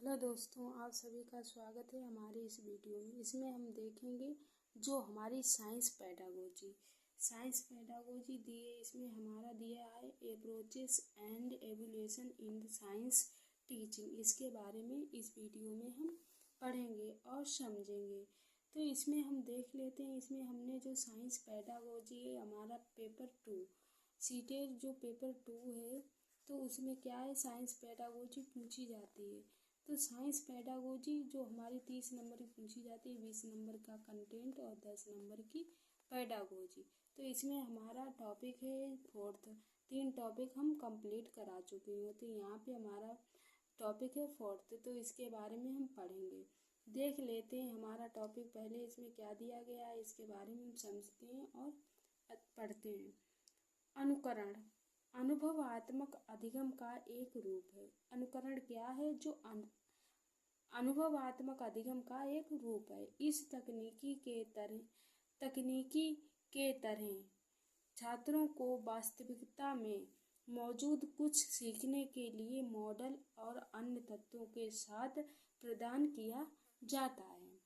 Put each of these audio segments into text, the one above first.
Hello दोस्तों, आप सभी का स्वागत है हमारे इस वीडियो में। इसमें हम देखेंगे जो हमारी साइंस पेडागोजी दिए। इसमें हमारा दिया है approaches and evolution in the science teaching. इसके बारे में इस वीडियो में हम पढ़ेंगे और समझेंगे। तो इसमें हम देख लेते हैं। इसमें हमने जो साइंस पेडागोजी है हमारा पेपर 2 सीटेट जो पेपर 2 है, तो उसमें क्या है, साइंस पेडागोजी पूछी जाती है। तो साइंस पेडागोजी जो हमारी 30 नंबर की पूछी जाती है, 20 नंबर का कंटेंट और 10 नंबर की पेडागोजी। तो इसमें हमारा टॉपिक है फोर्थ। 3 टॉपिक हम कंप्लीट करा चुके हैं। तो यहाँ पे हमारा टॉपिक है फोर्थ, तो इसके बारे में हम पढ़ेंगे। देख लेते हैं हमारा टॉपिक। पहले इसमें क्या दिया गया है इसके बारे में हम समझते हैं और पढ़ते हैं। अनुकरण अनुभवात्मक अधिगम का एक रूप है। अनुकरण क्या है? जो अनुभवात्मक अधिगम का एक रूप है। इस तकनीकी के तरह छात्रों को वास्तविकता में मौजूद कुछ सीखने के लिए मॉडल और अन्य तत्वों के साथ प्रदान किया जाता है।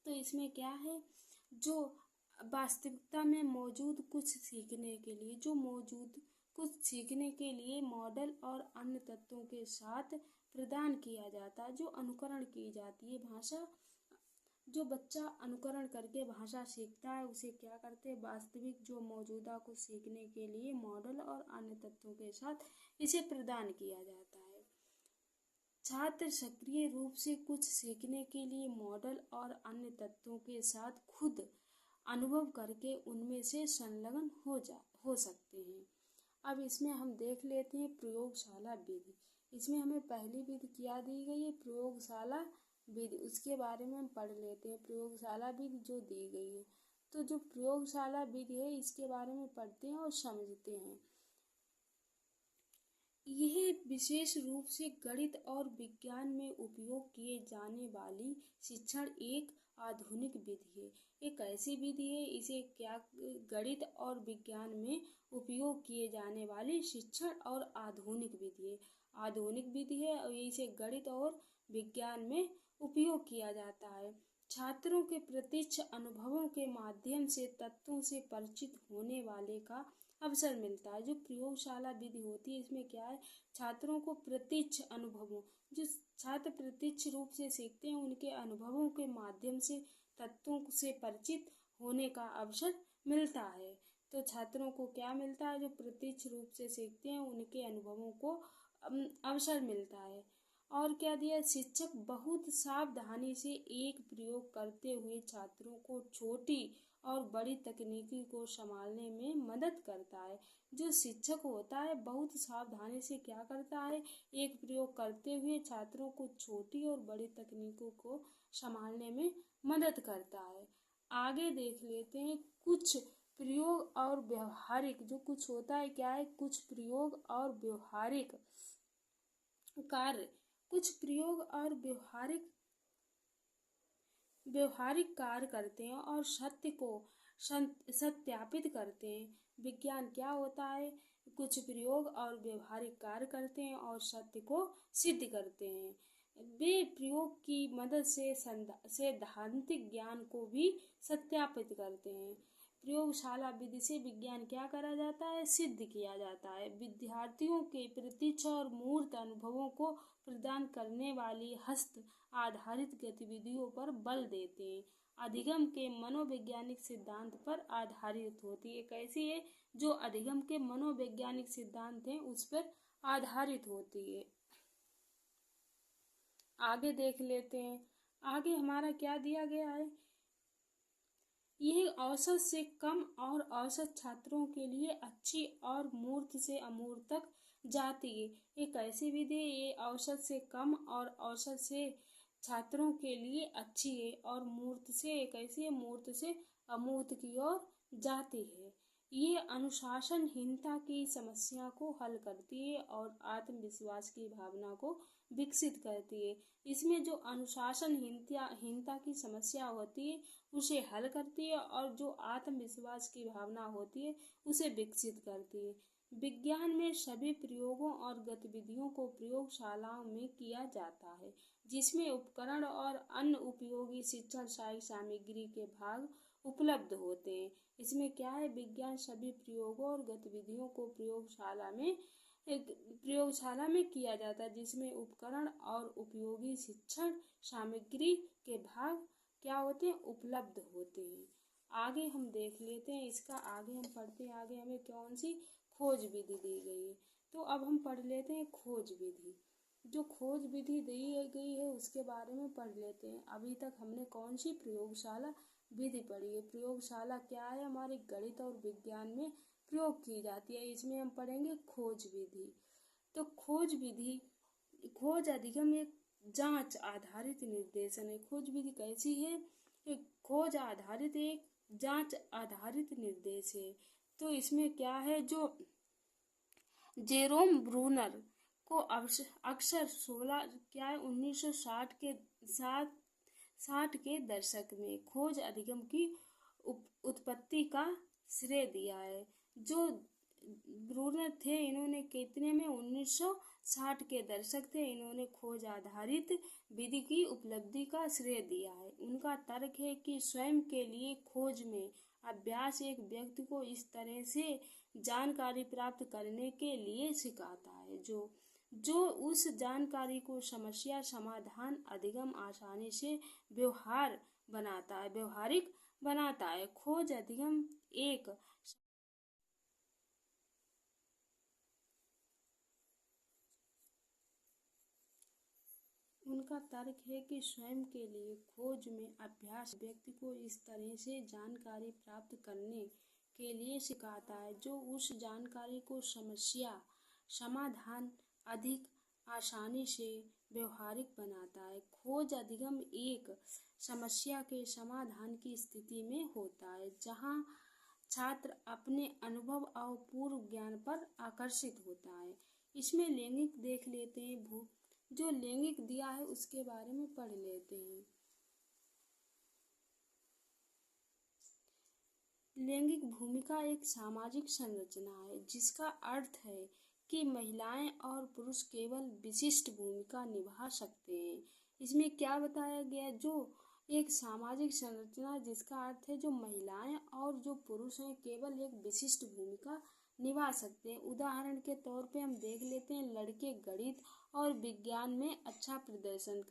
तो इसमें क्या है, जो वास्तविकता में मौजूद कुछ सीखने के लिए मॉडल और अन्य तत्वों के साथ प्रदान किया जाता है। जो अनुकरण की जाती है भाषा, जो बच्चा अनुकरण करके भाषा सीखता है उसे क्या करते हैं, वास्तविक जो मौजूदा को सीखने के लिए मॉडल और अन्य तत्वों के साथ इसे प्रदान किया जाता है। छात्र सक्रिय रूप से कुछ सीखने के लिए मॉडल और अन्य तत्वों के साथ खुद अनुभव करके उनमें से संलग्न हो सकते हैं। अब इसमें हम देख लेते हैं प्रयोगशाला विधि। इसमें हमें पहली विधि क्या दी गई है, प्रयोगशाला विधि। उसके बारे में हम पढ़ लेते हैं। प्रयोगशाला विधि जो दी गई है, तो जो प्रयोगशाला विधि है इसके बारे में पढ़ते हैं और समझते हैं। यह विशेष रूप से गणित और विज्ञान में उपयोग किए जाने वाली शिक्षण एक आधुनिक विधि है। एक ऐसी विधि है, इसे क्या गणित और विज्ञान में उपयोग किए जाने वाली शिक्षण और आधुनिक विधि है। आधुनिक विधि है और इसे गणित और विज्ञान में उपयोग किया जाता है। छात्रों के प्रत्यक्ष अनुभवों के माध्यम से तत्वों से परिचित होने वाले का अवसर मिलता है। जो प्रयोगशाला विधि होती है इसमें क्या है, छात्रों को प्रत्यक्ष अनुभवों, जो छात्र प्रत्यक्ष रूप से सीखते हैं उनके अनुभवों के माध्यम से तत्वों से परिचित होने का अवसर मिलता है। तो छात्रों को क्या मिलता है, जो प्रत्यक्ष रूप से सीखते हैं उनके अनुभवों को अवसर मिलता है। और क्या दिया, शिक्षक बहुत सावधानी से एक प्रयोग करते हुए छात्रों को छोटी और बड़ी तकनीकी को संभालने में मदद करता है। जो शिक्षक होता है बहुत सावधानी से क्या करता है, एक प्रयोग करते हुए छात्रों को छोटी और बड़ी तकनीकों को संभालने में मदद करता है। आगे देख लेते हैं कुछ प्रयोग और व्यवहारिक, जो कुछ होता है क्या है, कुछ प्रयोग और व्यवहारिक कार्य, कुछ प्रयोग और व्यवहारिक कार्य करते हैं और सत्य को सत्यापित करते हैं। विज्ञान क्या होता है, कुछ प्रयोग और व्यवहारिक कार्य करते हैं और सत्य को सिद्ध करते हैं। वे प्रयोग की मदद से सैद्धांतिक ज्ञान को भी सत्यापित करते हैं। प्रयोगशाला विधि से विज्ञान क्या करा जाता है, सिद्ध किया जाता है। विद्यार्थियों के प्रत्यक्ष और मूर्त अनुभवों को प्रदान करने वाली हस्त आधारित गतिविधियों पर बल देते हैं। अधिगम के मनोवैज्ञानिक सिद्धांत पर आधारित होती है। कैसी है, जो अधिगम के मनोवैज्ञानिक सिद्धांत हैं उस पर आधारित होती है। आगे देख लेते हैं। आगे हमारा क्या दिया गया है, यह औसत से कम और औसत छात्रों के लिए अच्छी और मूर्त से अमूर्त तक जाती है। एक ऐसी विधि है, ये औसत से कम और औसत से छात्रों के लिए अच्छी है और मूर्त से एक ऐसी है, मूर्त से अमूर्त की ओर जाती है। ये अनुशासनहीनता की समस्या को हल करती है और आत्मविश्वास की भावना को विकसित करती है। इसमें जो अनुशासनहीनता की समस्या होती है उसे हल करती है और जो आत्मविश्वास की भावना होती है उसे विकसित करती है। विज्ञान में सभी प्रयोगों और गतिविधियों को प्रयोगशालाओं में किया जाता है, जिसमें उपकरण और अन्य उपयोगी शिक्षण सहायक सामग्री के भाग उपलब्ध होते हैं। इसमें क्या है, विज्ञान सभी प्रयोगों और गतिविधियों को प्रयोगशाला में किया जाता है, जिसमें उपकरण और उपयोगी शिक्षण सामग्री के भाग क्या होते हैं, उपलब्ध होते हैं। आगे हम देख लेते हैं इसका, आगे हम पढ़ते हैं। आगे हमें कौन सी खोज विधि दी गई है, तो अब हम पढ़ लेते हैं खोज विधि। जो खोज विधि दी गई है उसके बारे में पढ़ लेते हैं। अभी तक हमने कौन सी प्रयोगशाला विधि पढ़ी है। प्रयोगशाला क्या है, हमारे गणित और विज्ञान में प्रयोग की जाती है। इसमें हम पढ़ेंगे खोज विधि। तो खोज अधिगम एक जांच आधारित निर्देशन है। खोज विधि कैसी है, एक खोज आधारित एक जांच आधारित निर्देश है। तो इसमें क्या है, जो जेरोम ब्रूनर को अक्सर 1960 के साथ 60 के दशक में खोज अधिगम की उत्पत्ति का श्रेय दिया है। जो ब्रूनर थे, इन्होंने कितने में 1960 के दशक थे, इन्होंने खोज आधारित विधि की उपलब्धि का श्रेय दिया है। उनका तर्क है कि स्वयं के लिए खोज में अभ्यास एक व्यक्ति को इस तरह से जानकारी प्राप्त करने के लिए सिखाता है जो उस जानकारी को समस्या समाधान अधिगम आसानी से व्यवहारिक बनाता है। खोज अधिगम एक उनका तर्क है कि स्वयं के लिए खोज में अभ्यास व्यक्ति को इस तरह से जानकारी प्राप्त करने के लिए सिखाता है जो उस जानकारी को समस्या समाधान अधिक आसानी से व्यवहारिक बनाता है। खोज अधिगम एक समस्या के समाधान की स्थिति में होता है, जहां छात्र अपने अनुभव और पूर्व ज्ञान पर आकर्षित होता है। इसमें लैंगिक देख लेते हैं। जो लैंगिक दिया है उसके बारे में पढ़ लेते हैं। लैंगिक भूमिका एक सामाजिक संरचना है जिसका अर्थ है कि महिलाएं और पुरुष केवल विशिष्ट भूमिका निभा सकते हैं। इसमें क्या बताया गया, जो एक सामाजिक संरचना जिसका अर्थ है जो महिलाएं और जो पुरुष हैं केवल एक विशिष्ट भूमिका निभा सकते हैं। उदाहरण के तौर पे हम देख लेते हैं, लड़के गणित और विज्ञान में अच्छा प्रदर्शन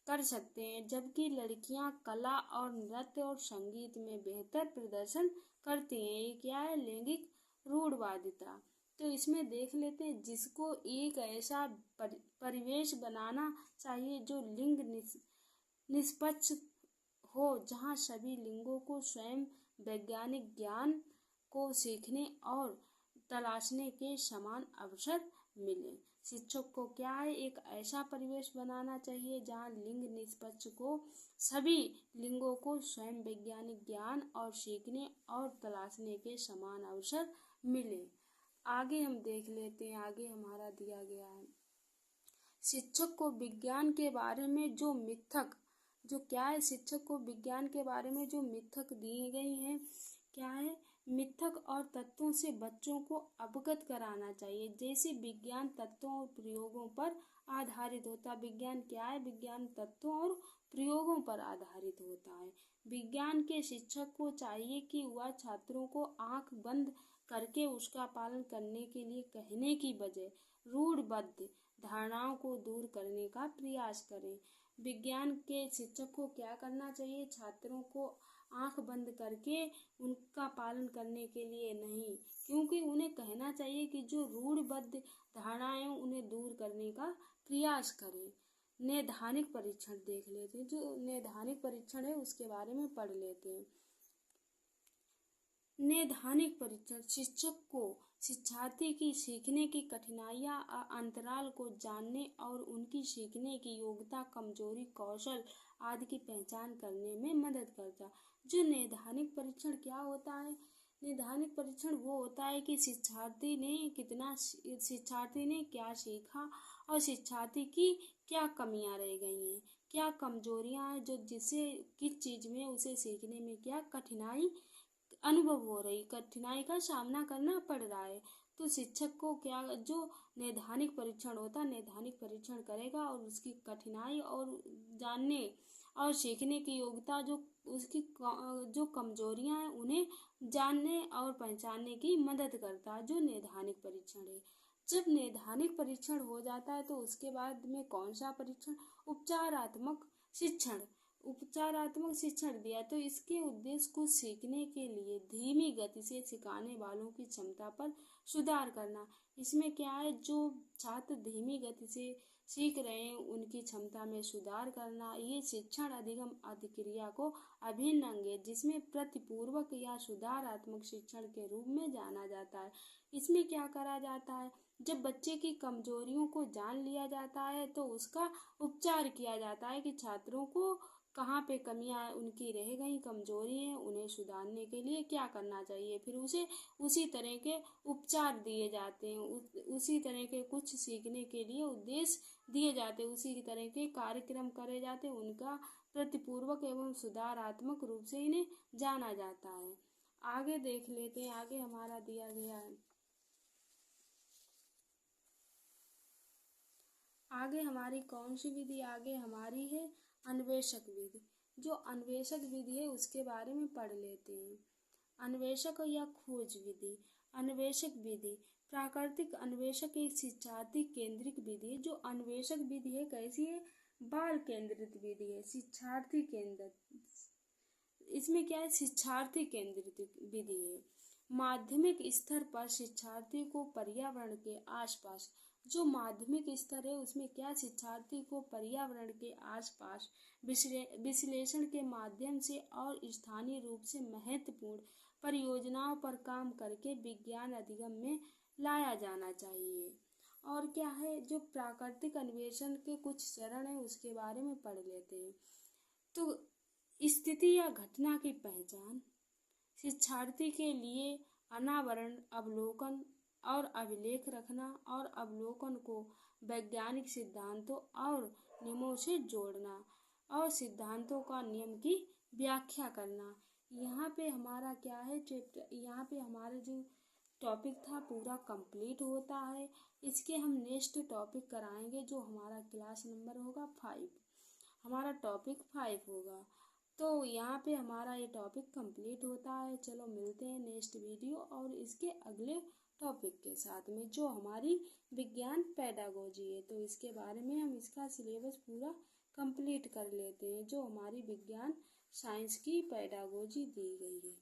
कर सकते हैं, जबकि लड़कियां कला और नृत्य और संगीत में बेहतर प्रदर्शन करती हैं। ये क्या है, लैंगिक रूढ़वादिता। तो इसमें देख लेते हैं, जिसको एक ऐसा परिवेश बनाना चाहिए जो लिंग निष्पक्ष हो, जहां सभी लिंगों को स्वयं वैज्ञानिक ज्ञान को सीखने और तलाशने के समान अवसर मिले। शिक्षक को क्या है, एक ऐसा परिवेश बनाना चाहिए जहां लिंग निष्पक्ष को सभी लिंगों को स्वयं वैज्ञानिक ज्ञान और सीखने और तलाशने के समान अवसर मिले। आगे हम देख लेते हैं, आगे हमारा दिया गया है, शिक्षक को विज्ञान के बारे में जो मिथक जो क्या है, शिक्षक को विज्ञान के बारे में जो मिथक दी गई हैं, क्या है, मिथक और तत्वों से बच्चों को अवगत कराना चाहिए। जैसे विज्ञान तत्वों और प्रयोगों पर आधारित होता है। विज्ञान क्या है, विज्ञान तत्वों और प्रयोगों पर आधारित होता है। विज्ञान के शिक्षक को चाहिए कि वह छात्रों को आंख बंद करके उसका पालन करने के लिए कहने की बजाय रूढ़बद्ध धारणाओं को दूर करने का प्रयास करें। विज्ञान के शिक्षक को क्या करना चाहिए, छात्रों को आंख बंद करके उनका पालन करने के लिए नहीं, क्योंकि उन्हें कहना चाहिए कि जो रूढ़बद्ध धारणाएं उन्हें दूर करने का प्रयास करें। नैदानिक परीक्षण देख लेते हैं। जो नैदानिक परीक्षण है उसके बारे में पढ़ लेते हैं। नैदानिक परीक्षण शिक्षक को शिक्षार्थी की सीखने की कठिनाइयां अंतराल को जानने और उनकी सीखने की योग्यता कमजोरी कौशल आदि की पहचान करने में मदद करता है। जो नैदानिक परीक्षण क्या होता है, नैदानिक परीक्षण वो होता है कि शिक्षार्थी ने क्या सीखा और शिक्षार्थी की क्या कमियां रह गई हैं, क्या कमजोरियां हैं, जो जिसे किस चीज में उसे सीखने में क्या कठिनाई अनुभव हो रही कठिनाई का सामना करना पड़ रहा है। तो शिक्षक को क्या जो नैदानिक परीक्षण होता है, नैदानिक परीक्षण करेगा और उसकी कठिनाई और जानने और सीखने की योग्यता जो उसकी जो कमजोरियां हैं उन्हें जानने और पहचानने की मदद करता है, जो नैदानिक परीक्षण है। जब नैदानिक परीक्षण हो जाता है तो उसके बाद में कौन सा परीक्षण? उपचारात्मक शिक्षण। उपचारात्मक शिक्षण दिया तो इसके उद्देश्य को सीखने के लिए धीमी गति से सिखाने वालों की क्षमता पर सुधार करना। इसमें क्या है, जो छात्र धीमी गति से सीख रहे हैं उनकी क्षमता में सुधार करना। ये शिक्षण अधिगम अधिक्रिया को अभिन्न अंग है, जिसमें प्रतिपूर्वक या सुधारात्मक शिक्षण के रूप में जाना जाता है। इसमें क्या करा जाता है, जब बच्चे की कमजोरियों को जान लिया जाता है तो उसका उपचार किया जाता है कि छात्रों को कहाँ पे कमियां उनकी रह गई, कमजोरी है, उन्हें सुधारने के लिए क्या करना चाहिए। फिर उसे उसी तरह के उपचार दिए जाते हैं, उसी तरह के कुछ सीखने के लिए उद्देश्य दिए जाते हैं, उसी तरह के कार्यक्रम करे जाते हैं। उनका प्रतिपूर्वक एवं सुधारात्मक रूप से इन्हें जाना जाता है। आगे देख लेते हैं, आगे हमारा दिया गया है, आगे हमारी कौन सी विधि, आगे हमारी है अन्वेषक विधि। जो अन्वेषक विधि है उसके बारे में पढ़ लेते हैं। अन्वेषक या खोज विधि। अन्वेषक विधि प्राकृतिक अन्वेषक एक शिक्षार्थी केंद्रित विधि है। जो अन्वेषक विधि है कैसी है? बाल केंद्रित विधि है, शिक्षार्थी केंद्रित। इसमें क्या है, शिक्षार्थी केंद्रित विधि है। माध्यमिक स्तर पर शिक्षार्थी को पर्यावरण के आसपास, जो माध्यमिक स्तर है उसमें क्या, शिक्षार्थी को पर्यावरण के आसपास विश्लेषण के माध्यम से और स्थानीय रूप से महत्वपूर्ण परियोजनाओं पर काम करके विज्ञान अधिगम में लाया जाना चाहिए। और क्या है, जो प्राकृतिक अन्वेषण के कुछ चरण है उसके बारे में पढ़ लेते हैं। तो स्थिति या घटना की पहचान, शिक्षार्थी के लिए अनावरण, अवलोकन और अभिलेख रखना और अवलोकन को वैज्ञानिक सिद्धांतों और नियमों से जोड़ना और सिद्धांतों का नियम की व्याख्या करना। यहाँ पे हमारा क्या है, चैप्टर यहाँ पे हमारा जो टॉपिक था पूरा कंप्लीट होता है। इसके हम नेक्स्ट टॉपिक कराएंगे जो हमारा क्लास नंबर होगा 5, हमारा टॉपिक 5 होगा। तो यहाँ पे हमारा ये टॉपिक कंप्लीट होता है। चलो मिलते हैं नेक्स्ट वीडियो और इसके अगले टॉपिक के साथ में, जो हमारी विज्ञान पेडागोजी है। तो इसके बारे में हम इसका सिलेबस पूरा कंप्लीट कर लेते हैं, जो हमारी विज्ञान साइंस की पेडागोजी दी गई है।